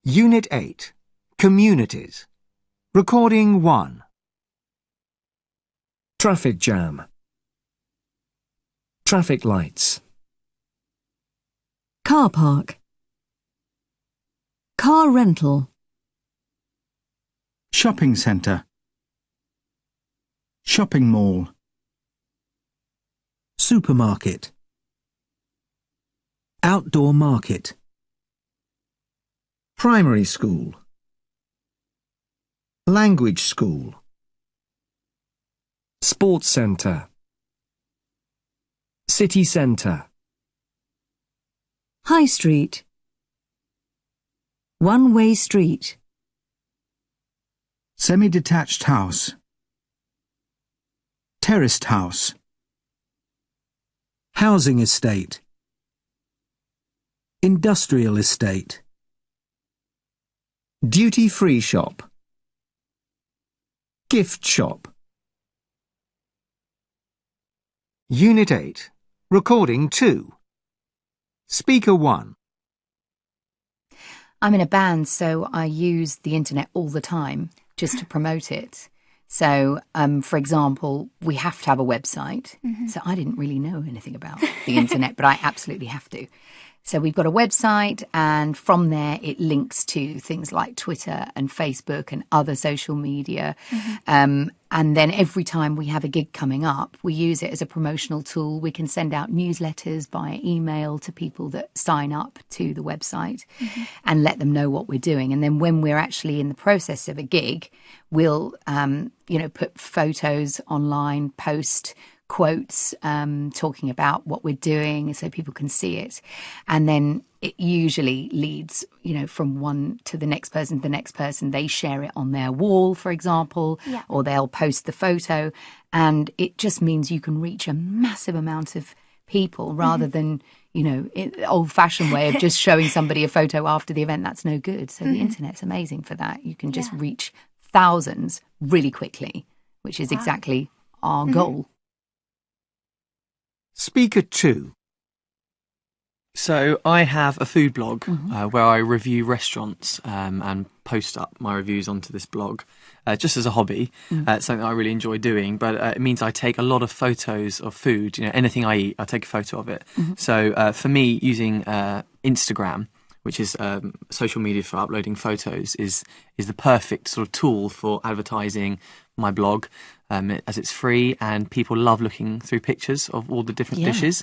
Unit 8. Communities. Recording 1. Traffic jam. Traffic lights. Car park. Car rental. Shopping centre. Shopping mall. Supermarket. Outdoor market. Primary school. Language school. Sports centre. City centre. High street. One-way street. Semi-detached house. Terraced house. Housing estate. Industrial estate. Duty-free shop. Gift shop. Unit 8. Recording 2. Speaker 1. I'm in a band, so I use the internet all the time just to promote it. So, for example, we have to have a website. So I didn't really know anything about the internet, but I absolutely have to. So we've got a website, and from there it links to things like Twitter and Facebook and other social media. And then every time we have a gig coming up, we use it as a promotional tool. We can send out newsletters via email to people that sign up to the website and let them know what we're doing. And then when we're actually in the process of a gig, we'll, put photos online, post quotes talking about what we're doing so people can see it. And then it usually leads, from one to the next person, they share it on their wall, for example, or they'll post the photo. And it just means you can reach a massive amount of people rather than, old-fashioned way of just showing somebody a photo after the event. That's no good. So the internet's amazing for that. You can just reach thousands really quickly, which is exactly our goal. Speaker 2. So I have a food blog where I review restaurants and post up my reviews onto this blog just as a hobby. It's something I really enjoy doing, but it means I take a lot of photos of food. Anything I eat, I take a photo of it. So for me, using Instagram, which is social media for uploading photos, is the perfect sort of tool for advertising my blog, as it's free and people love looking through pictures of all the different dishes.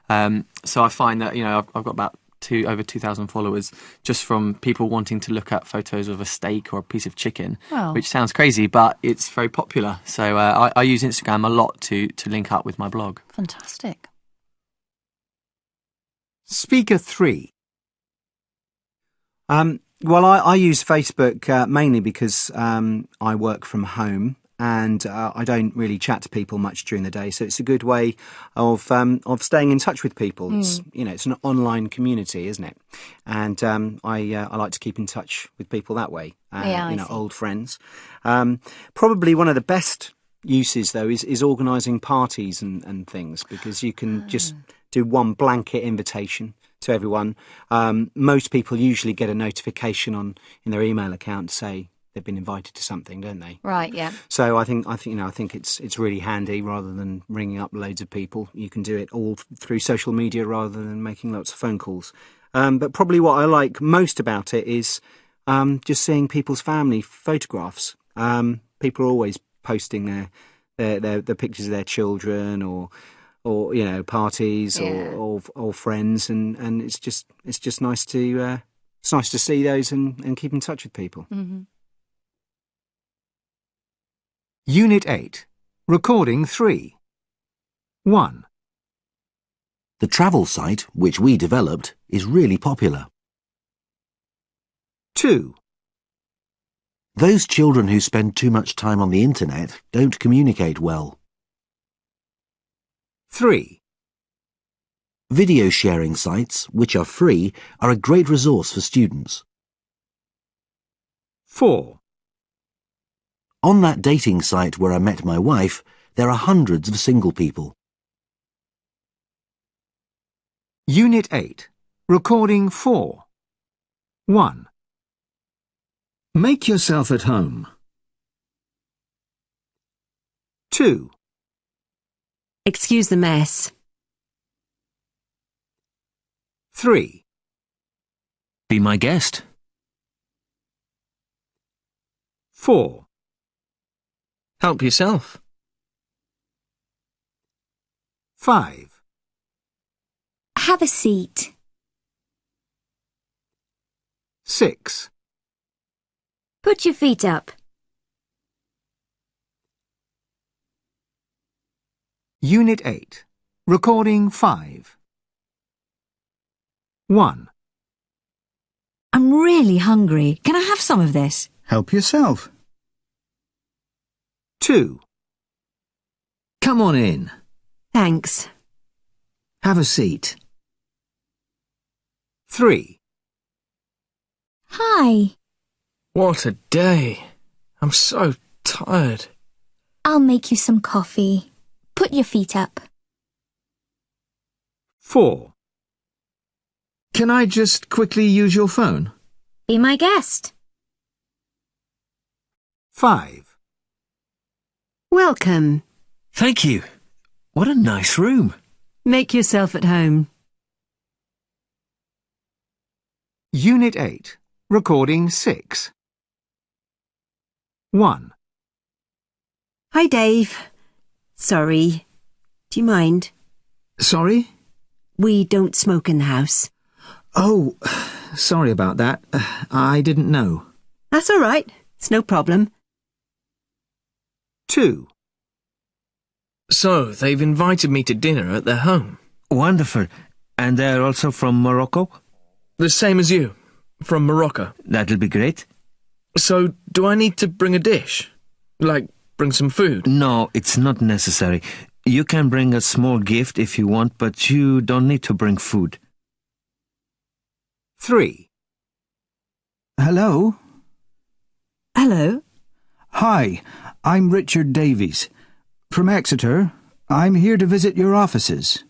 So I find that I've got about over 2,000 followers just from people wanting to look at photos of a steak or a piece of chicken, which sounds crazy, but it's very popular. So I use Instagram a lot to link up with my blog. Fantastic. Speaker 3. Well, I use Facebook mainly because I work from home and I don't really chat to people much during the day. So it's a good way of staying in touch with people. It's, it's an online community, isn't it? And I like to keep in touch with people that way. Old friends. Probably one of the best uses, though, is organising parties and things, because you can just do one blanket invitation to everyone. Most people usually get a notification in their email account to say they've been invited to something, don't they? Right, yeah. So I think it's really handy. Rather than ringing up loads of people, you can do it all through social media rather than making lots of phone calls. But probably what I like most about it is just seeing people's family photographs. People are always posting their pictures of their children or parties or friends, and it's just nice to see those and keep in touch with people. Unit 8. Recording 3. 1. The travel site, which we developed, is really popular. 2. Those children who spend too much time on the internet don't communicate well. 3. Video sharing sites, which are free, are a great resource for students. 4. On that dating site where I met my wife, there are hundreds of single people. Unit 8. Recording 4. 1. Make yourself at home. 2, Excuse the mess. 3, Be my guest. 4, Help yourself. 5, Have a seat. 6, Put your feet up. Unit 8. Recording 5. 1, I'm really hungry. Can I have some of this? Help yourself. 2, Come on in. Thanks. Have a seat. 3, Hi. What a day. I'm so tired. I'll make you some coffee. Put your feet up. 4, Can I just quickly use your phone? Be my guest. 5, Welcome. Thank you. What a nice room. Make yourself at home. Unit 8. Recording 6. 1, Hi, Dave. Sorry. Do you mind? Sorry? We don't smoke in the house. Oh, sorry about that. I didn't know. That's all right. It's no problem. 2, So, they've invited me to dinner at their home. Wonderful. And they're also from Morocco? The same as you. From Morocco. That'll be great. So, do I need to bring a dish? Like, bring some food? No, it's not necessary. You can bring a small gift if you want, but you don't need to bring food. 3, Hello? Hello. Hi, I'm Richard Davies. From Exeter. I'm here to visit your offices.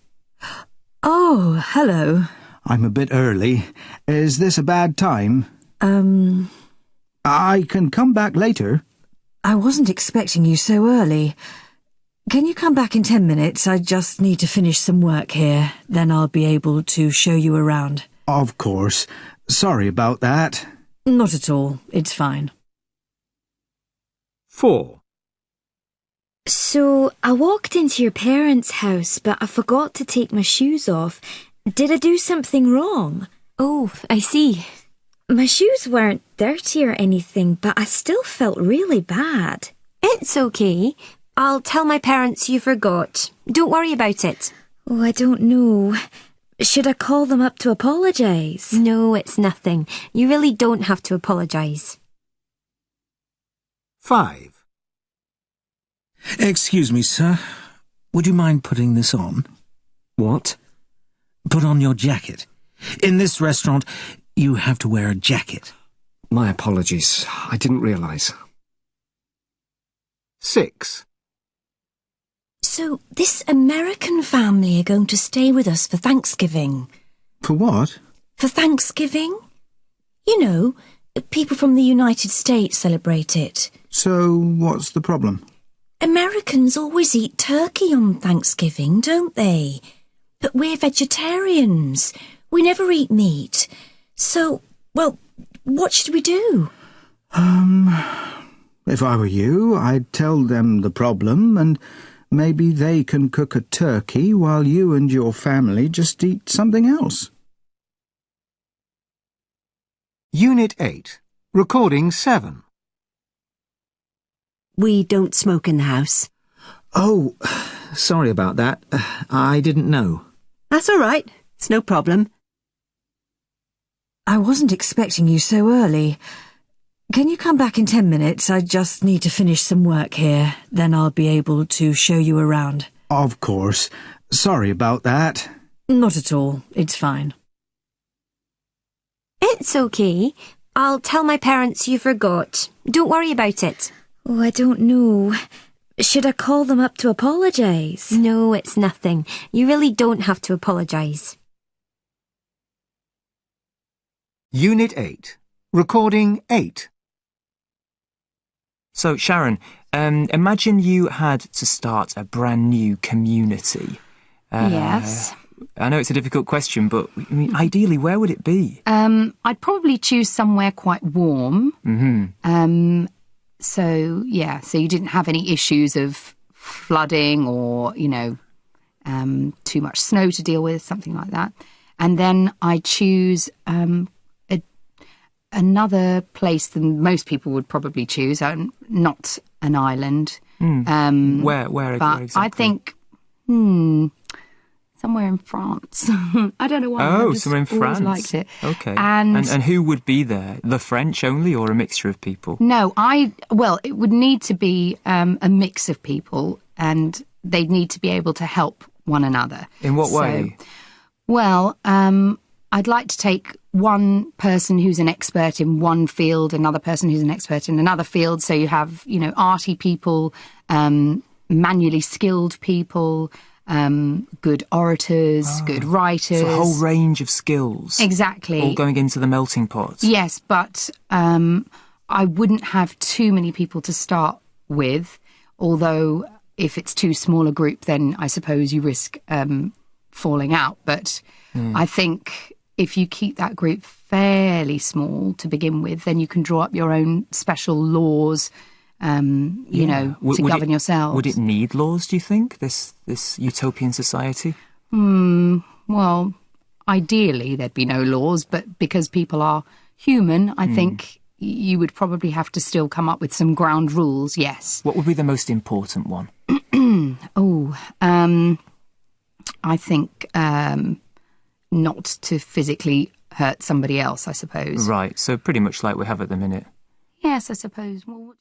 Oh, hello. I'm a bit early. Is this a bad time? I can come back later. I wasn't expecting you so early. Can you come back in 10 minutes? I just need to finish some work here. Then I'll be able to show you around. Of course. Sorry about that. Not at all. It's fine. 4, So, I walked into your parents' house, but I forgot to take my shoes off. Did I do something wrong? Oh, I see. My shoes weren't dirty or anything, but I still felt really bad. It's okay. I'll tell my parents you forgot. Don't worry about it. Oh, I don't know. Should I call them up to apologise? No, it's nothing. You really don't have to apologise. 5, Excuse me, sir. Would you mind putting this on? What? Put on your jacket. In this restaurant, you have to wear a jacket. My apologies. I didn't realise. 6, So, this American family are going to stay with us for Thanksgiving. For what? For Thanksgiving? You know, people from the United States celebrate it. So, what's the problem? Americans always eat turkey on Thanksgiving, don't they? But we're vegetarians. We never eat meat. So, well, what should we do? If I were you, I'd tell them the problem and maybe they can cook a turkey while you and your family just eat something else. Unit 8. Recording 7. We don't smoke in the house. Oh, sorry about that. I didn't know. That's all right. It's no problem. I wasn't expecting you so early. Can you come back in 10 minutes? I just need to finish some work here. Then I'll be able to show you around. Of course. Sorry about that. Not at all. It's fine. It's okay. I'll tell my parents you forgot. Don't worry about it. Oh, I don't know. Should I call them up to apologise? No, it's nothing. You really don't have to apologise. Unit 8. Recording 8. So, Sharon, imagine you had to start a brand new community. Yes. I know it's a difficult question, but I mean, ideally, where would it be? I'd probably choose somewhere quite warm. Mm-hmm. So you didn't have any issues of flooding or, too much snow to deal with, something like that. And then I choose another place than most people would probably choose, not an island. Where but exactly? I think, somewhere in France. I don't know why. Oh, I just somewhere in France. Always liked it. Okay. And who would be there? The French only, or a mixture of people? No, it would need to be a mix of people, and they'd need to be able to help one another. In what way? Well, I'd like to take one person who's an expert in one field, another person who's an expert in another field. So you have, arty people, manually skilled people, good orators, good writers. So a whole range of skills. Exactly. All going into the melting pot. Yes, but I wouldn't have too many people to start with, although if it's too small a group, then I suppose you risk falling out. But I think if you keep that group fairly small to begin with, then you can draw up your own special laws, to govern yourselves. Would it need laws, do you think, this utopian society? Well, ideally there'd be no laws, but because people are human, I think you would probably have to still come up with some ground rules, yes. What would be the most important one? I think not to physically hurt somebody else, I suppose. Right, so pretty much like we have at the minute. Yes, I suppose. Well,